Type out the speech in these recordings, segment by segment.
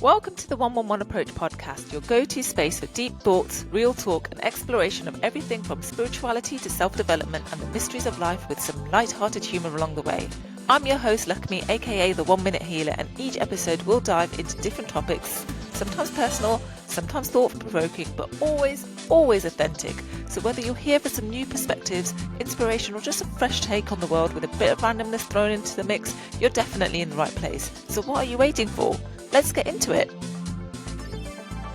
Welcome to the 111 Approach podcast, your go-to space for deep thoughts, real talk, and exploration of everything from spirituality to self-development and the mysteries of life with some light-hearted humour along the way. I'm your host, Lakshmi, aka the 1 Minute Healer, and each episode will dive into different topics, sometimes personal, sometimes thought-provoking, but always authentic. So whether you're here for some new perspectives, inspiration, or just a fresh take on the world with a bit of randomness thrown into the mix, you're definitely in the right place. So what are you waiting for? Let's get into it.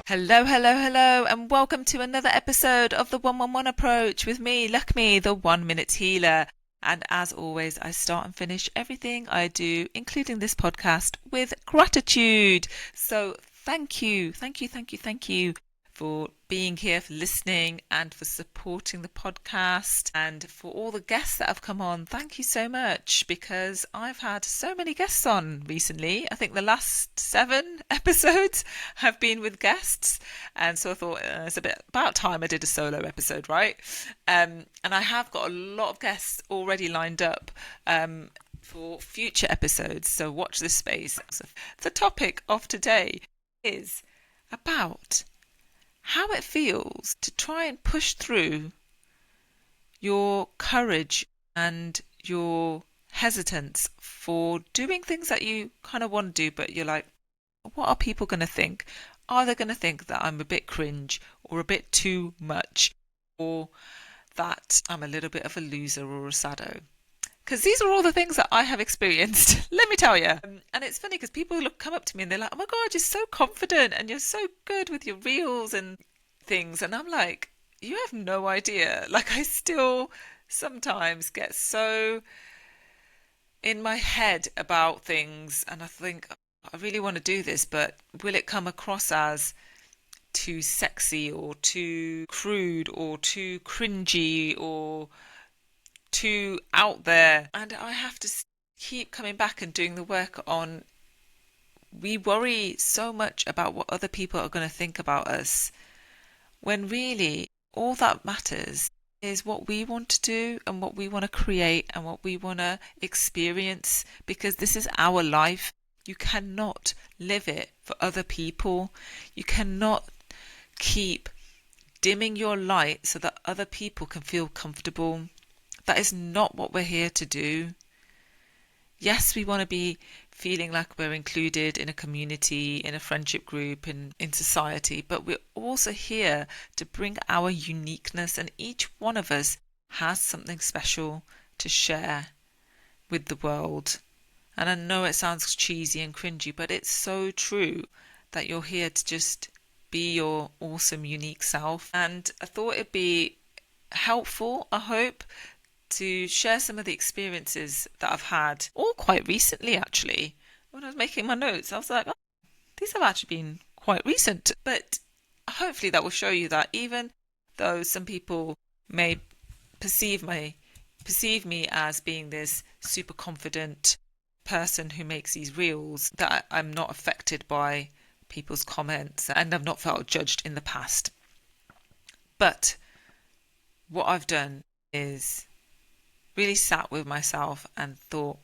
Hello, and welcome to another episode of the 111 Approach with me, Lakshmi, the 1 Minute Healer. And as always, I start and finish everything I do, including this podcast, with gratitude. So thank you for being here, for listening, and for supporting the podcast, and for all the guests that have come on. Thank you so much, because I've had so many guests on recently. I think the last 7 episodes have been with guests, and so I thought it's a bit about time I did a solo episode, right? And I have got a lot of guests already lined up for future episodes, so watch this space. So the topic of today is about how it feels to try and push through your courage and your hesitance for doing things that you kind of want to do, but you're like, what are people going to think? Are they going to think that I'm a bit cringe or a bit too much, or that I'm a little bit of a loser or a sado? Because these are all the things that I have experienced, let me tell you. And it's funny because people come up to me and they're like, oh my God, you're so confident and you're so good with your reels and things. And I'm like, you have no idea. Like, I still sometimes get so in my head about things, and I think, I really want to do this, but will it come across as too sexy or too crude or too cringy or too out there? And I have to keep coming back and doing the work on, we worry so much about what other people are going to think about us, when really all that matters is what we want to do and what we want to create and what we want to experience, because this is our life. You cannot live it for other people. You cannot keep dimming your light so that other people can feel comfortable. That is not what we're here to do. Yes, we want to be feeling like we're included in a community, in a friendship group, in society, but we're also here to bring our uniqueness, and each one of us has something special to share with the world. And I know it sounds cheesy and cringy, but it's so true that you're here to just be your awesome, unique self. And I thought it'd be helpful, I hope, to share some of the experiences that I've had, all quite recently actually. When I was making my notes, I was like, oh, these have actually been quite recent. But hopefully that will show you that even though some people may perceive me as being this super confident person who makes these reels, that I'm not affected by people's comments and I've not felt judged in the past. But what I've done is really sat with myself and thought,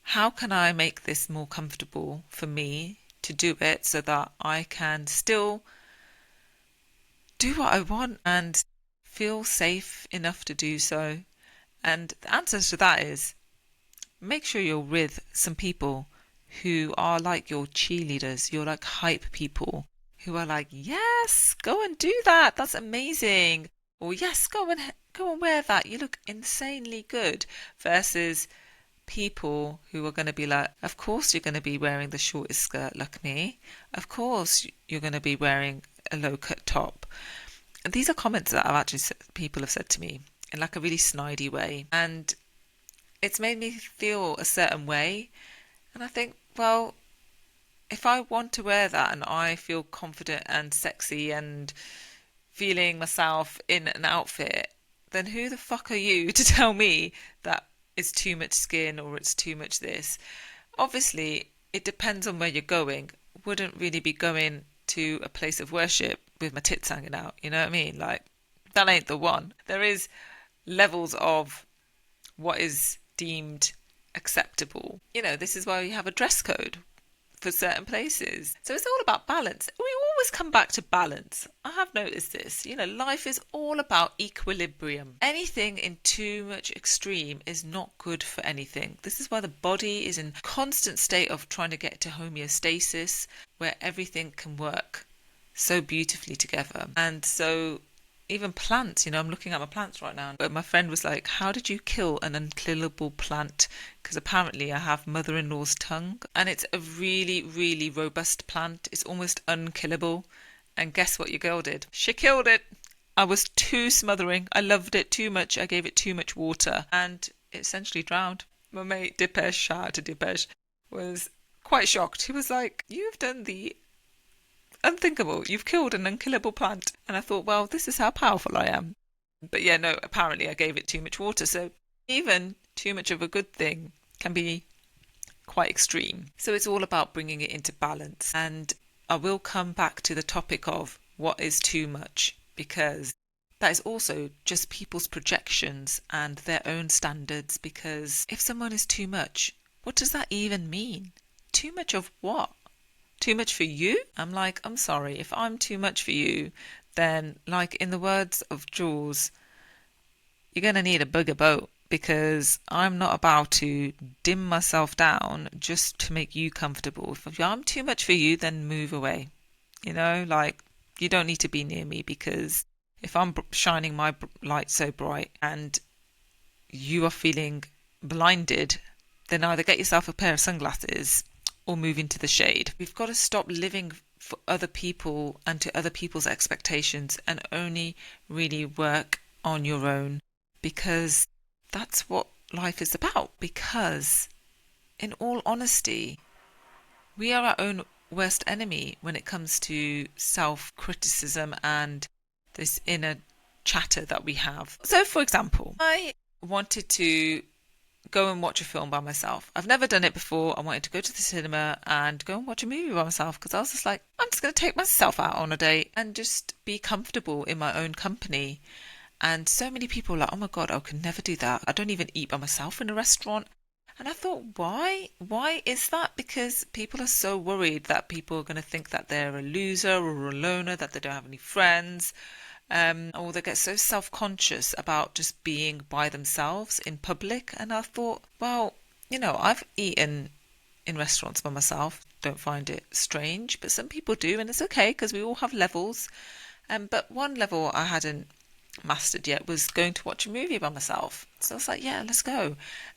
how can I make this more comfortable for me to do it so that I can still do what I want and feel safe enough to do so? And the answer to that is, make sure you're with some people who are like your cheerleaders, you're like hype people who are like, yes, go and do that, that's amazing. Or yes, go and wear that, you look insanely good, versus people who are going to be like, of course you're going to be wearing the shortest skirt like me, of course you're going to be wearing a low cut top. And these are comments that people have said to me in like a really snidey way, and it's made me feel a certain way. And I think, well, if I want to wear that and I feel confident and sexy and feeling myself in an outfit, then who the fuck are you to tell me that it's too much skin or it's too much this? Obviously, it depends on where you're going. Wouldn't really be going to a place of worship with my tits hanging out, you know what I mean? Like, that ain't the one. There is levels of what is deemed acceptable. You know, this is why we have a dress code. for certain places. So it's all about balance. We always come back to balance. I have noticed this. Life is all about equilibrium. Anything in too much extreme is not good for anything. This is why the body is in constant state of trying to get to homeostasis, where everything can work so beautifully together. And so even plants, I'm looking at my plants right now. But my friend was like, how did you kill an unkillable plant? Because apparently I have mother-in-law's tongue. And it's a really, really robust plant. It's almost unkillable. And guess what your girl did? She killed it. I was too smothering. I loved it too much. I gave it too much water. And it essentially drowned. My mate Dipesh, shout out to Dipesh, was quite shocked. He was like, you've done the unthinkable. You've killed an unkillable plant. And I thought, well, this is how powerful I am. But yeah, no, apparently I gave it too much water. So even too much of a good thing can be quite extreme. So it's all about bringing it into balance. And I will come back to the topic of what is too much, because that is also just people's projections and their own standards. Because if someone is too much, what does that even mean? Too much of what? Too much for you? I'm like, I'm sorry, if I'm too much for you, then, like in the words of Jaws, you're going to need a bigger boat, because I'm not about to dim myself down just to make you comfortable. If I'm too much for you, then move away. You don't need to be near me, because if I'm shining my light so bright and you are feeling blinded, then either get yourself a pair of sunglasses or move into the shade. We've got to stop living for other people and to other people's expectations, and only really work on your own, because that's what life is about. Because in all honesty, we are our own worst enemy when it comes to self-criticism and this inner chatter that we have. So for example, I wanted to go and watch a film by myself. I've never done it before. I wanted to go to the cinema and go and watch a movie by myself, because I was just like, I'm just going to take myself out on a date and just be comfortable in my own company. And so many people were like, oh my God, I could never do that. I don't even eat by myself in a restaurant. And I thought, why? Why is that? Because people are so worried that people are going to think that they're a loser or a loner, that they don't have any friends. Or they get so self-conscious about just being by themselves in public. And I thought, well, I've eaten in restaurants by myself, don't find it strange, but some people do, and it's okay, because we all have levels. But one level I hadn't mastered yet was going to watch a movie by myself. So I was like, yeah, let's go.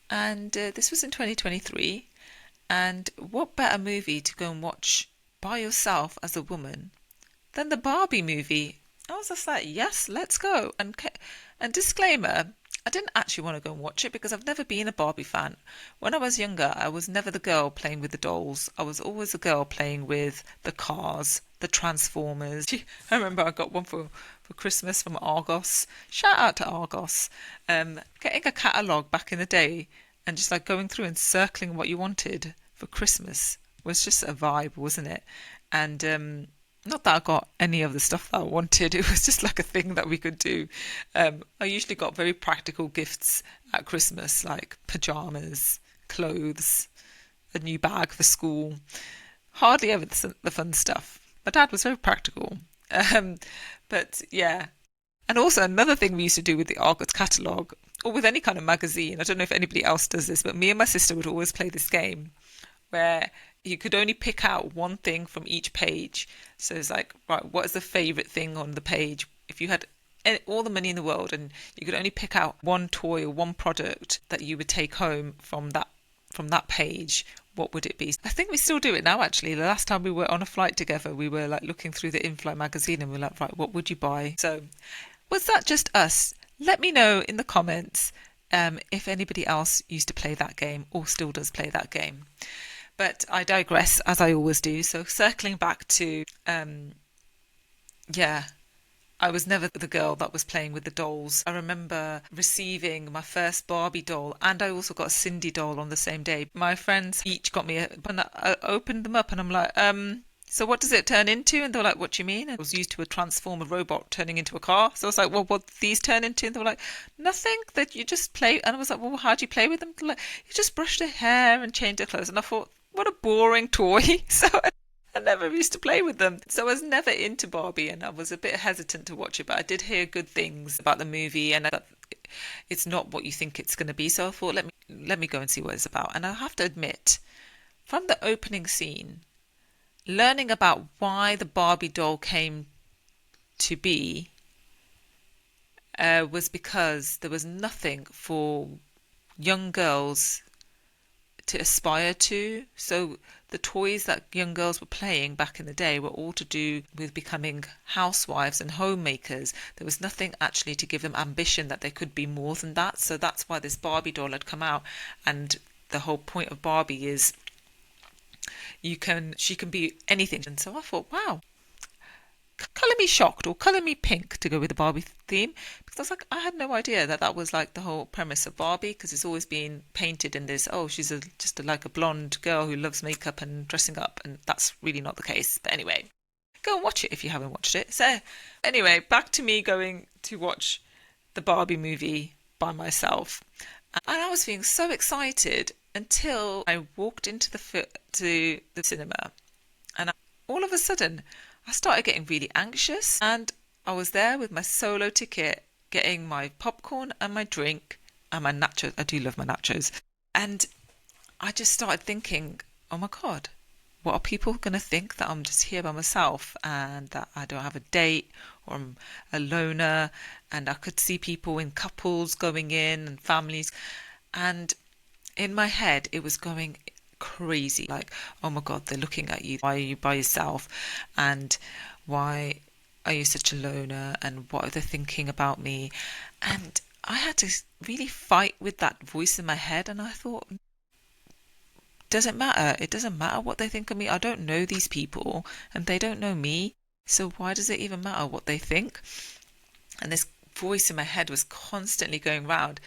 And this was in 2023. And what better movie to go and watch by yourself as a woman than the Barbie movie? I was just like, yes, let's go. And disclaimer, I didn't actually want to go and watch it because I've never been a Barbie fan. When I was younger, I was never the girl playing with the dolls. I was always the girl playing with the cars, the Transformers. I remember I got one for Christmas from Argos. Shout out to Argos. Getting a catalogue back in the day and just like going through and circling what you wanted for Christmas was just a vibe, wasn't it? And not that I got any of the stuff that I wanted. It was just like a thing that we could do. I usually got very practical gifts at Christmas, like pyjamas, clothes, a new bag for school. Hardly ever the fun stuff. My dad was very practical. But yeah. And also another thing we used to do with the Argos catalogue, or with any kind of magazine, I don't know if anybody else does this, but me and my sister would always play this game where you could only pick out one thing from each page. So it's like, right, what is the favourite thing on the page? If you had all the money in the world and you could only pick out one toy or one product that you would take home from that page, what would it be? I think we still do it now, actually. The last time we were on a flight together, we were like looking through the in-flight magazine and we were like, right, what would you buy? So was that just us? Let me know in the comments if anybody else used to play that game or still does play that game. But I digress, as I always do. So circling back to, I was never the girl that was playing with the dolls. I remember receiving my first Barbie doll, and I also got a Cindy doll on the same day. My friends each got me and I opened them up and I'm like, so what does it turn into? And they were like, what do you mean? It was used to transform a robot turning into a car. So I was like, well, what these turn into? And they were like, nothing, that you just play. And I was like, well, how do you play with them? Like, you just brush their hair and change their clothes. And I thought, what a boring toy. So I never used to play with them. So I was never into Barbie and I was a bit hesitant to watch it, but I did hear good things about the movie and it's not what you think it's going to be. So I thought, let me go and see what it's about. And I have to admit, from the opening scene, learning about why the Barbie doll came to be was because there was nothing for young girls to aspire to. So the toys that young girls were playing back in the day were all to do with becoming housewives and homemakers. There was nothing actually to give them ambition that they could be more than that. So that's why this Barbie doll had come out. And the whole point of Barbie is she can be anything. And so I thought, wow, colour me shocked or colour me pink to go with the Barbie theme, because I was like, I had no idea that was like the whole premise of Barbie, because it's always been painted in this, oh, she's like a blonde girl who loves makeup and dressing up, and that's really not the case. But anyway, go and watch it if you haven't watched it. So anyway, back to me going to watch the Barbie movie by myself, and I was feeling so excited until I walked into the cinema, and all of a sudden I started getting really anxious, and I was there with my solo ticket, getting my popcorn and my drink and my nachos. I do love my nachos. And I just started thinking, oh my God, what are people going to think, that I'm just here by myself and that I don't have a date, or I'm a loner, and I could see people in couples going in and families. And in my head, it was going crazy, like, oh my God, they're looking at you, why are you by yourself, and why are you such a loner, and what are they thinking about me? And I had to really fight with that voice in my head, and I thought, doesn't matter, it doesn't matter what they think of me. I don't know these people and they don't know me, so why does it even matter what they think? And this voice in my head was constantly going round.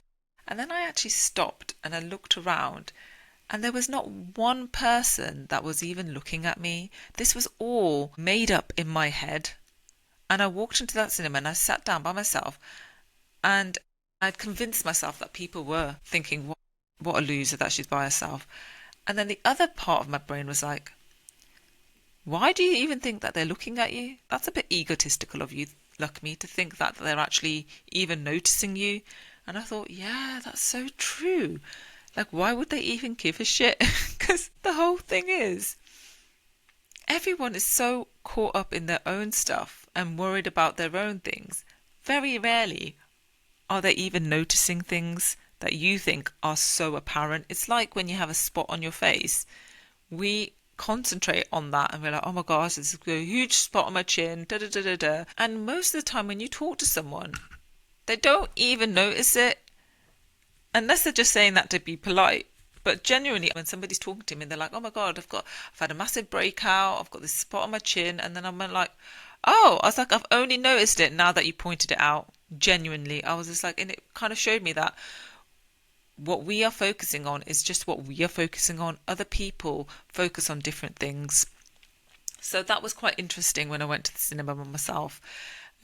And then I actually stopped and I looked around, and there was not one person that was even looking at me. This was all made up in my head. And I walked into that cinema and I sat down by myself, and I'd convinced myself that people were thinking, what a loser that she's by herself. And then the other part of my brain was like, why do you even think that they're looking at you? That's a bit egotistical of you, Luckme, to think that they're actually even noticing you. And I thought, yeah, that's so true. Like, why would they even give a shit? Because the whole thing is, everyone is so caught up in their own stuff and worried about their own things. Very rarely are they even noticing things that you think are so apparent. It's like when you have a spot on your face, we concentrate on that and we're like, oh my gosh, there's a huge spot on my chin, da da da da da. And most of the time when you talk to someone, they don't even notice it, unless they're just saying that to be polite. But genuinely, when somebody's talking to me, they're like, oh my God, I've had a massive breakout, I've got this spot on my chin. And then I'm like, oh, I was like, I've only noticed it now that you pointed it out. Genuinely, I was just like, and it kind of showed me that what we are focusing on is just what we are focusing on. Other people focus on different things. So that was quite interesting when I went to the cinema by myself.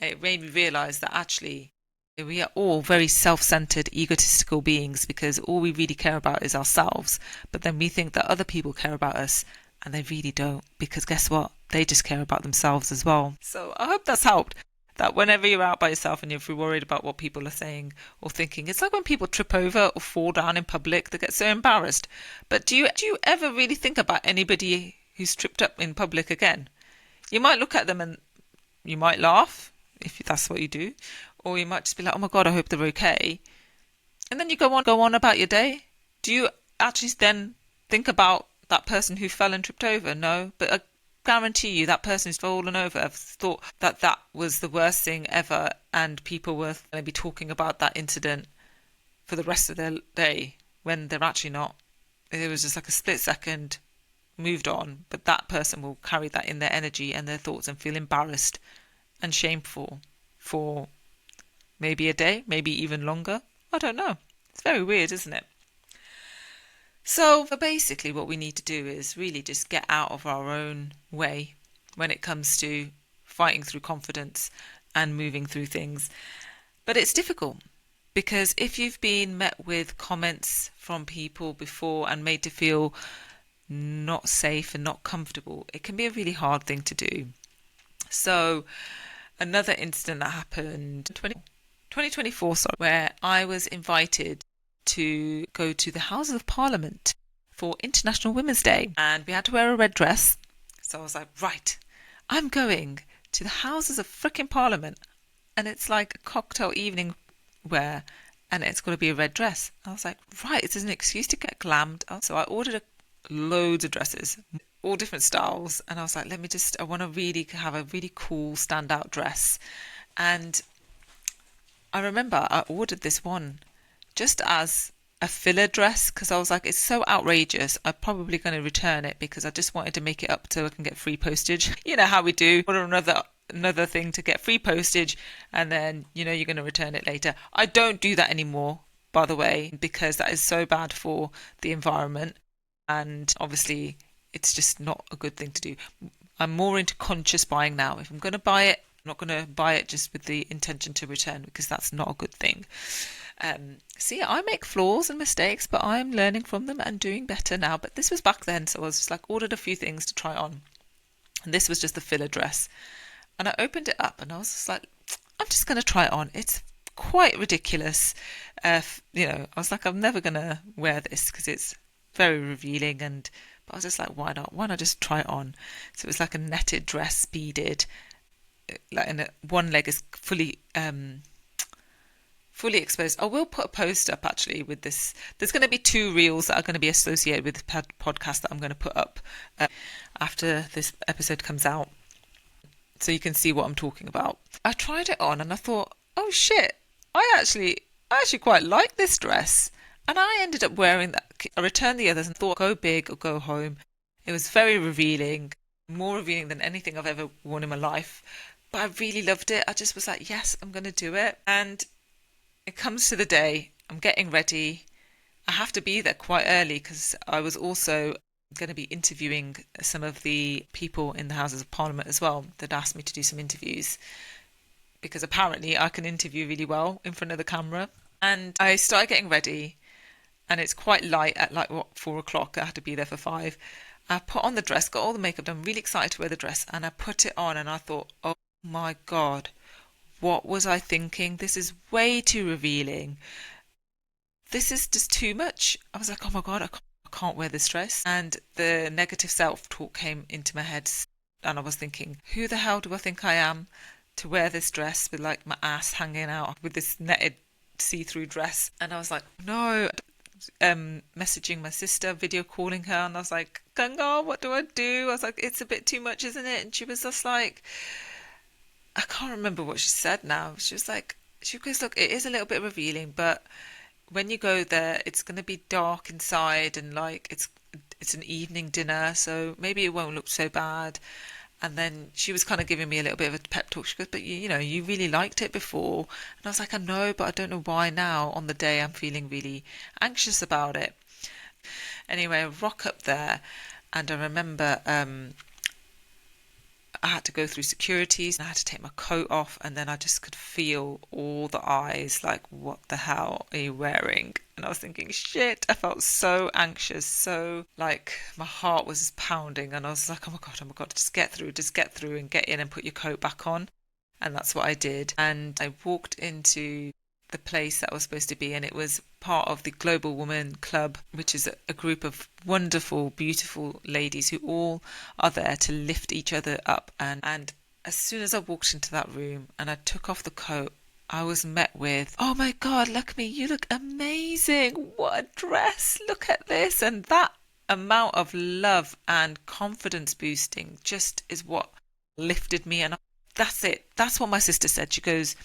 It made me realise that actually we are all very self-centered, egotistical beings, because all we really care about is ourselves. But then we think that other people care about us, and they really don't, because guess what? They just care about themselves as well. So I hope that's helped. That whenever you're out by yourself and you're worried about what people are saying or thinking, it's like when people trip over or fall down in public, they get so embarrassed. But do you ever really think about anybody who's tripped up in public again? You might look at them and you might laugh, if that's what you do, or you might just be like, oh my God, I hope they're okay. And then you go on about your day. Do you actually then think about that person who fell and tripped over? No, but I guarantee you that person who's fallen over have thought that was the worst thing ever, and people were going to be talking about that incident for the rest of their day, when they're actually not. It was just like a split second, moved on, but that person will carry that in their energy and their thoughts and feel embarrassed and shameful for maybe a day, maybe even longer. I don't know. It's very weird, isn't it? So basically what we need to do is really just get out of our own way when it comes to fighting through confidence and moving through things. But it's difficult, because if you've been met with comments from people before and made to feel not safe and not comfortable, it can be a really hard thing to do. So another incident that happened 2024, sorry, where I was invited to go to the Houses of Parliament for International Women's Day, and we had to wear a red dress. So I was like, right, I'm going to the Houses of frickin' Parliament, and it's like a cocktail evening wear, and it's got to be a red dress. I was like, right, it's an excuse to get glammed. So I ordered loads of dresses, all different styles, and I was like, I want to really have a really cool standout dress. And I remember I ordered this one just as a filler dress because I was like, it's so outrageous. I'm probably going to return it because I just wanted to make it up so I can get free postage. You know how we do. Order another thing to get free postage, and then you're going to return it later. I don't do that anymore, by the way, because that is so bad for the environment, and obviously it's just not a good thing to do. I'm more into conscious buying now. If I'm going to buy it, I'm not going to buy it just with the intention to return, because that's not a good thing. See, I make flaws and mistakes, but I'm learning from them and doing better now. But this was back then, so I was just like ordered a few things to try on, and this was just the filler dress. And I opened it up and I was just like, I'm just going to try it on. It's quite ridiculous. I was like, I'm never going to wear this because it's very revealing. But I was just like, why not? Why not just try it on? So it was like a netted dress, beaded, and one leg is fully exposed. I will put a post up actually with this. There's going to be 2 reels that are going to be associated with the podcast that I'm going to put up after this episode comes out, so you can see what I'm talking about. I tried it on and I thought, oh shit, I actually quite like this dress. And I ended up wearing that. I returned the others and thought, go big or go home. It was very revealing, more revealing than anything I've ever worn in my life. But I really loved it. I just was like, yes, I'm going to do it. And it comes to the day, I'm getting ready. I have to be there quite early because I was also going to be interviewing some of the people in the Houses of Parliament as well. They'd asked me to do some interviews because apparently I can interview really well in front of the camera. And I started getting ready, and it's quite light at 4 o'clock. I had to be there for 5. I put on the dress, got all the makeup done, really excited to wear the dress, and I put it on and I thought, oh my God, what was I thinking? This is way too revealing. This is just too much. I was like, oh my God, I can't wear this dress. And the negative self-talk came into my head, and I was thinking, who the hell do I think I am to wear this dress with like my ass hanging out with this netted see-through dress? And I was like, no. Messaging my sister, video calling her, and I was like, Ganga, what do I do? I was like, it's a bit too much, isn't it? And she was just like, I can't remember what she said now. She goes, look, it is a little bit revealing, but when you go there, it's going to be dark inside, and like it's an evening dinner, so maybe it won't look so bad. And then she was kind of giving me a little bit of a pep talk. She goes, but you really liked it before. And I was like, I know, but I don't know why now on the day I'm feeling really anxious about it. Anyway, I rock up there, and I remember I had to go through securities, and I had to take my coat off, and then I just could feel all the eyes like, what the hell are you wearing? And I was thinking, shit, I felt so anxious, so like my heart was pounding, and I was like, oh my God, just get through and get in and put your coat back on. And that's what I did. And I walked into the place that I was supposed to be, and it was part of the Global Woman Club, which is a group of wonderful, beautiful ladies who all are there to lift each other up. And as soon as I walked into that room and I took off the coat, I was met with, oh my God, look at me, you look amazing. What a dress. Look at this. And that amount of love and confidence boosting just is what lifted me. And that's it. That's what my sister said. She goes,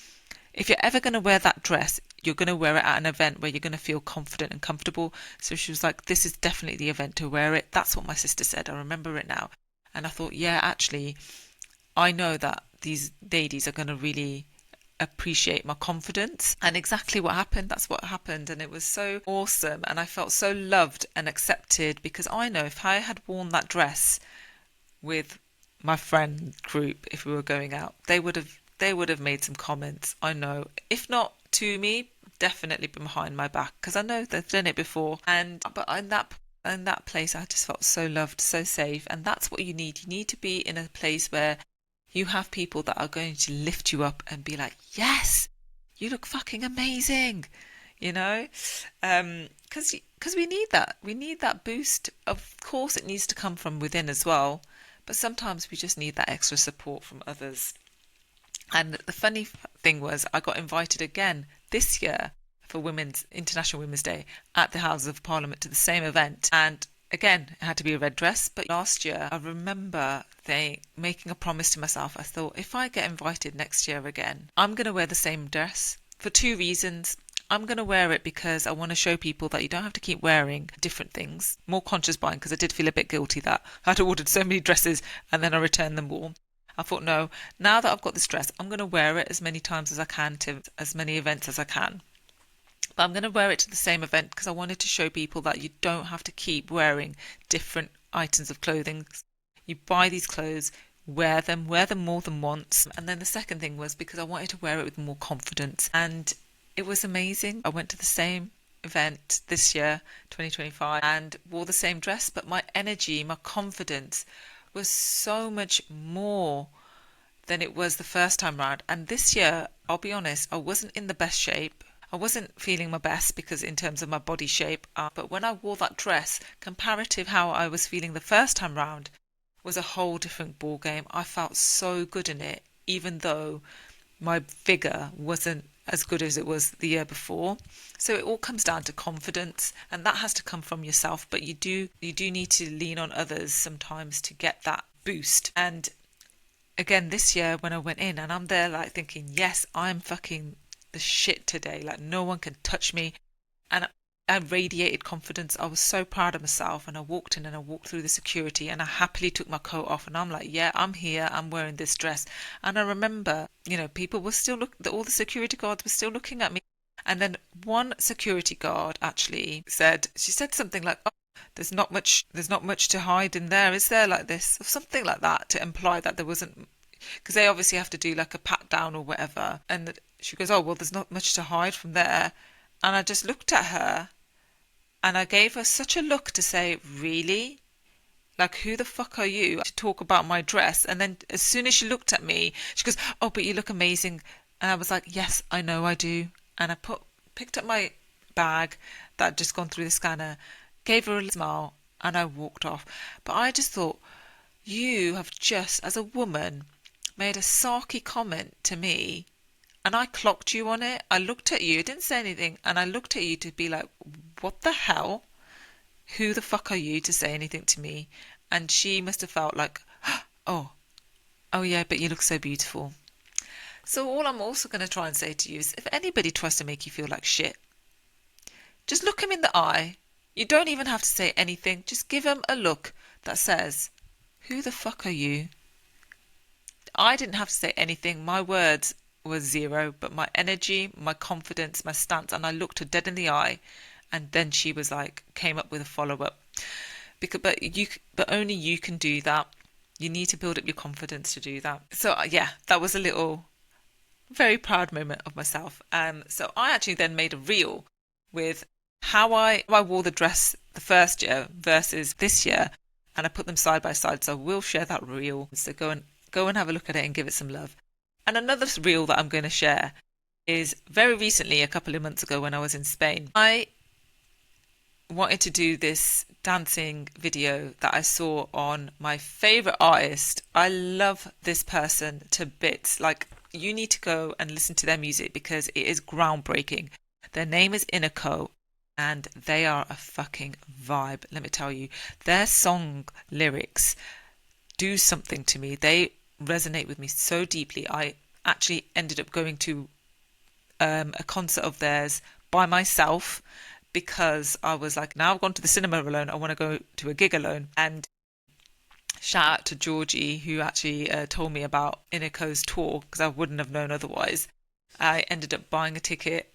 if you're ever going to wear that dress, you're going to wear it at an event where you're going to feel confident and comfortable. So she was like, this is definitely the event to wear it. That's what my sister said. I remember it now. And I thought, yeah, actually, I know that these ladies are going to really appreciate my confidence. And exactly what happened, that's what happened. And it was so awesome. And I felt so loved and accepted, because I know if I had worn that dress with my friend group, if we were going out, they would have made some comments. I know, if not to me, definitely behind my back, because I know they've done it before. But in that in that place, I just felt so loved, so safe. And that's what you need. You need to be in a place where you have people that are going to lift you up and be like, yes, you look fucking amazing, you know? Because we need that. We need that boost. Of course, it needs to come from within as well. But sometimes we just need that extra support from others. And the funny thing was, I got invited again this year for International Women's Day at the Houses of Parliament to the same event. And again, it had to be a red dress. But last year, I remember making a promise to myself. I thought, if I get invited next year again, I'm going to wear the same dress for two reasons. I'm going to wear it because I want to show people that you don't have to keep wearing different things. More conscious buying, because I did feel a bit guilty that I'd ordered so many dresses and then I returned them all. I thought, no, now that I've got this dress, I'm going to wear it as many times as I can to as many events as I can. But I'm going to wear it to the same event because I wanted to show people that you don't have to keep wearing different items of clothing. You buy these clothes, wear them more than once. And then the second thing was because I wanted to wear it with more confidence. And it was amazing. I went to the same event this year, 2025, and wore the same dress, but my energy, my confidence was so much more than it was the first time round. And this year, I'll be honest, I wasn't in the best shape. I wasn't feeling my best because in terms of my body shape, but when I wore that dress, comparative how I was feeling the first time round was a whole different ball game. I felt so good in it, even though my figure wasn't as good as it was the year before. So it all comes down to confidence, and that has to come from yourself, but you do need to lean on others sometimes to get that boost. And again, this year when I went in and I'm there like thinking, yes, I'm fucking the shit today, like no one can touch me, and I radiated confidence. I was so proud of myself, and I walked in and I walked through the security and I happily took my coat off and I'm like, yeah, I'm here, I'm wearing this dress. And I remember, people were still all the security guards were still looking at me. And then one security guard actually she said something like, oh, there's not much to hide in there, is there, like this, or something like that, to imply that there wasn't, because they obviously have to do like a pat down or whatever. And she goes, oh, well, there's not much to hide from there. And I just looked at her and I gave her such a look to say, really? Like, who the fuck are you to talk about my dress? And then as soon as she looked at me, she goes, oh, but you look amazing. And I was like, yes, I know I do. And I picked up my bag that had just gone through the scanner, gave her a smile, and I walked off. But I just thought, you have just, as a woman, made a sarky comment to me, and I clocked you on it. I looked at you, didn't say anything, and I looked at you to be like, what the hell? Who the fuck are you to say anything to me? And she must have felt like, oh yeah, but you look so beautiful. So all I'm also going to try and say to you is, if anybody tries to make you feel like shit, just look him in the eye. You don't even have to say anything. Just give him a look that says, who the fuck are you? I didn't have to say anything. My words were zero, but my energy, my confidence, my stance, and I looked her dead in the eye, and then she was like, came up with a follow-up. But only you can do that. You need to build up your confidence to do that. So yeah, that was a little, very proud moment of myself. So I actually then made a reel with how I wore the dress the first year versus this year, and I put them side by side. So I will share that reel. So go and have a look at it and give it some love. And another reel that I'm going to share is very recently, a couple of months ago when I was in Spain. I wanted to do this dancing video that I saw on my favourite artist. I love this person to bits. Like, you need to go and listen to their music because it is groundbreaking. Their name is In.iko, and they are a fucking vibe, let me tell you. Their song lyrics do something to me. They resonate with me so deeply. I actually ended up going to a concert of theirs by myself because I was like, now I've gone to the cinema alone, I want to go to a gig alone. And shout out to Georgie, who actually told me about In.iko's tour, because I wouldn't have known otherwise. I ended up buying a ticket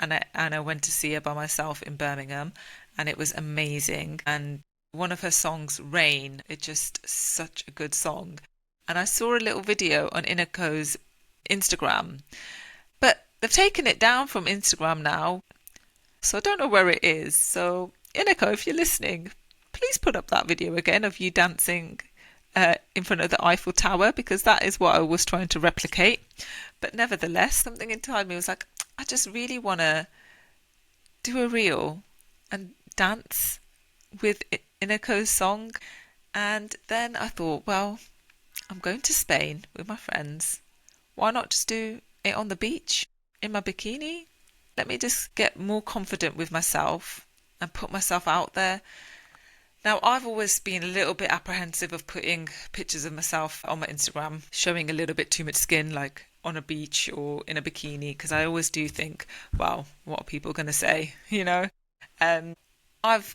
and I went to see her by myself in Birmingham, and it was amazing. And one of her songs, Rain, it's just such a good song. And I saw a little video on In.iko's Instagram, but they've taken it down from Instagram now, so I don't know where it is. So In.iko, if you're listening, please put up that video again of you dancing in front of the Eiffel Tower, because that is what I was trying to replicate. But nevertheless, something inside me was like, I just really want to do a reel and dance with Iniko's song. And then I thought, well, I'm going to Spain with my friends. Why not just do it on the beach in my bikini? Let me just get more confident with myself and put myself out there. Now, I've always been a little bit apprehensive of putting pictures of myself on my Instagram, showing a little bit too much skin, like on a beach or in a bikini, because I always do think, well, what are people going to say, you know? I've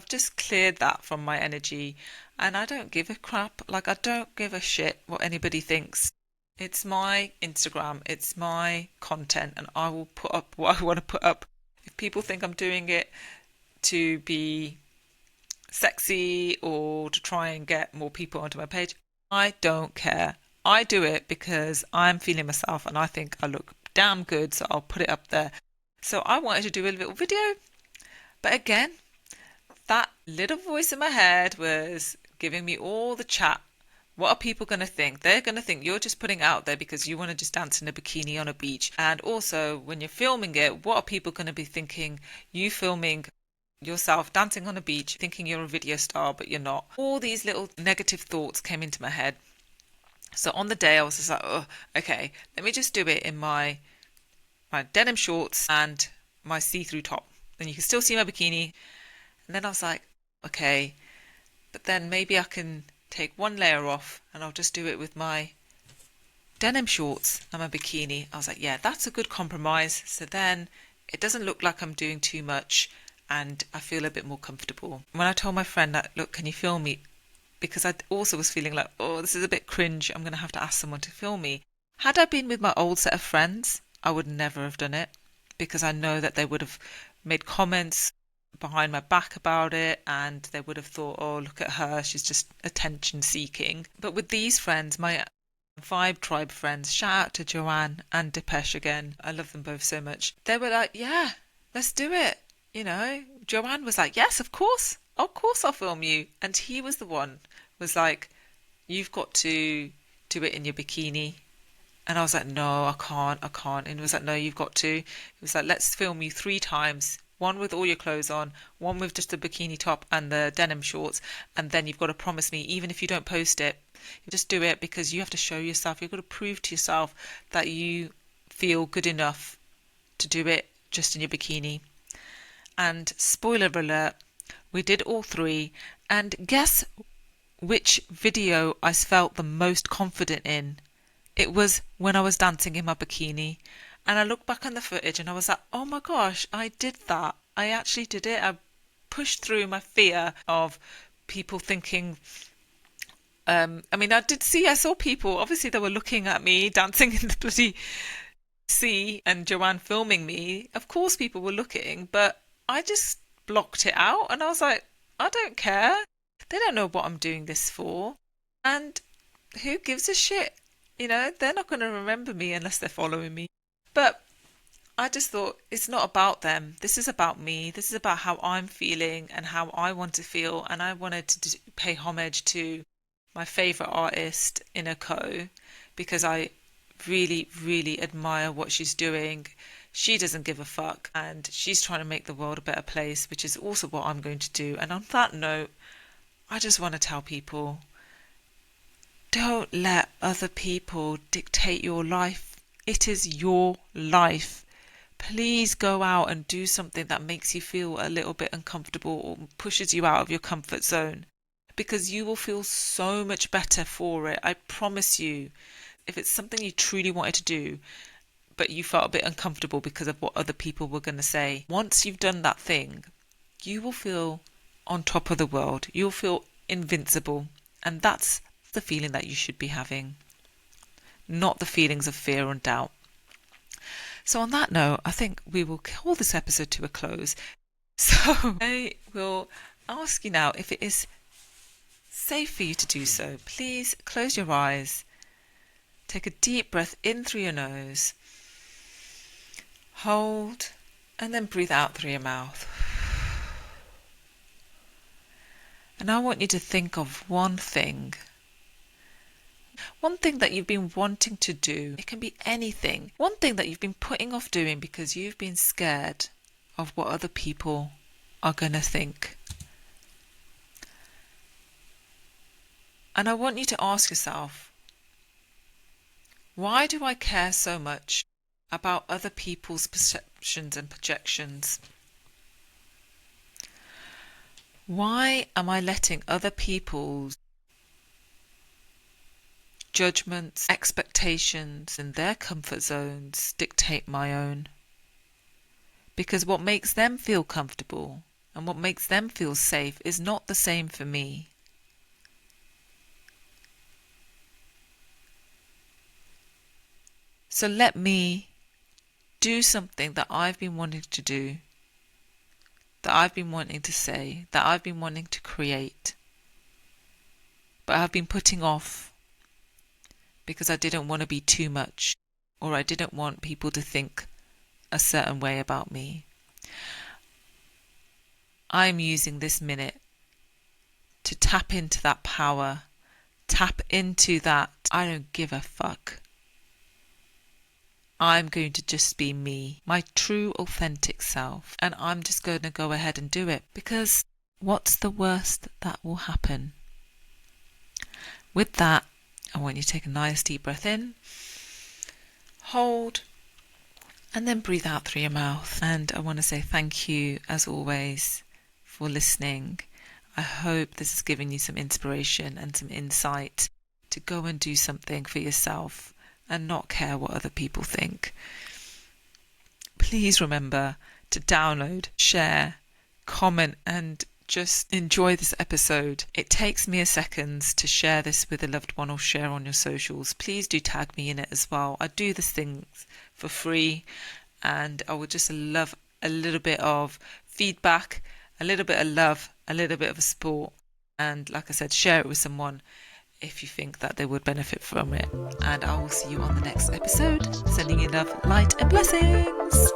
just cleared that from my energy, and I don't give a crap. Like, I don't give a shit what anybody thinks. It's my Instagram, it's my content, and I will put up what I want to put up. If people think I'm doing it to be sexy or to try and get more people onto my page, I don't care. I do it because I'm feeling myself and I think I look damn good, so I'll put it up there. So I wanted to do a little video, but again, that little voice in my head was giving me all the chat. What are people going to think? They're going to think you're just putting it out there because you want to just dance in a bikini on a beach. And also, when you're filming it, what are people going to be thinking? You filming yourself dancing on a beach, thinking you're a video star, but you're not. All these little negative thoughts came into my head. So on the day, I was just like, oh, okay, let me just do it in my denim shorts and my see-through top. Then you can still see my bikini. And then I was like, okay, but then maybe I can take one layer off and I'll just do it with my denim shorts and my bikini. I was like, yeah, that's a good compromise. So then it doesn't look like I'm doing too much and I feel a bit more comfortable. When I told my friend that, look, can you film me? Because I also was feeling like, oh, this is a bit cringe. I'm going to have to ask someone to film me. Had I been with my old set of friends, I would never have done it, because I know that they would have made comments behind my back about it, and they would have thought, oh, look at her, she's just attention seeking. But with these friends, my Vibe Tribe friends, shout out to Joanne and Dipesh again, I love them both so much, they were like, yeah, let's do it. You know, Joanne was like, yes, of course I'll film you. And he was the one, was like, you've got to do it in your bikini. And I was like, no, I can't. And he was like, no, you've got to. He was like, let's film you 3 times. One with all your clothes on, one with just the bikini top and the denim shorts. And then you've got to promise me, even if you don't post it, you just do it, because you have to show yourself. You've got to prove to yourself that you feel good enough to do it just in your bikini. And spoiler alert, we did all 3. And guess which video I felt the most confident in? It was when I was dancing in my bikini. And I looked back on the footage and I was like, oh my gosh, I did that. I actually did it. I pushed through my fear of people thinking, I saw people, obviously they were looking at me dancing in the bloody sea and Joanne filming me. Of course people were looking, but I just blocked it out and I was like, I don't care. They don't know what I'm doing this for. And who gives a shit? You know, they're not going to remember me unless they're following me. But I just thought, it's not about them. This is about me. This is about how I'm feeling and how I want to feel. And I wanted to pay homage to my favourite artist, Iniko, because I really, really admire what she's doing. She doesn't give a fuck, and she's trying to make the world a better place, which is also what I'm going to do. And on that note, I just want to tell people, don't let other people dictate your life. It is your life. Please go out and do something that makes you feel a little bit uncomfortable or pushes you out of your comfort zone, because you will feel so much better for it. I promise you. If it's something you truly wanted to do, but you felt a bit uncomfortable because of what other people were going to say, once you've done that thing, you will feel on top of the world. You'll feel invincible. And that's the feeling that you should be having, not the feelings of fear and doubt. So on that note, I think we will call this episode to a close. So I will ask you now, if it is safe for you to do so, please close your eyes. Take a deep breath in through your nose. Hold, and then breathe out through your mouth. And I want you to think of one thing that you've been wanting to do. It can be anything. One thing that you've been putting off doing because you've been scared of what other people are going to think. And I want you to ask yourself, why do I care so much about other people's perceptions and projections? Why am I letting other people's judgments, expectations, and their comfort zones dictate my own? Because what makes them feel comfortable and what makes them feel safe is not the same for me. So let me do something that I've been wanting to do, that I've been wanting to say, that I've been wanting to create, but I've been putting off because I didn't want to be too much, or I didn't want people to think a certain way about me. I'm using this minute to tap into that power, tap into that I don't give a fuck. I'm going to just be me, my true authentic self, and I'm just going to go ahead and do it, because what's the worst that will happen? With that, I want you to take a nice deep breath in, hold, and then breathe out through your mouth. And I want to say thank you, as always, for listening. I hope this has given you some inspiration and some insight to go and do something for yourself and not care what other people think. Please remember to download, share, comment, and just enjoy this episode. It takes me a second to share this with a loved one or share on your socials. Please do tag me in it as well. I do this thing for free, and I would just love a little bit of feedback, a little bit of love, a little bit of support, and like I said, share it with someone if you think that they would benefit from it. And I will see you on the next episode. Sending you love, light, and blessings.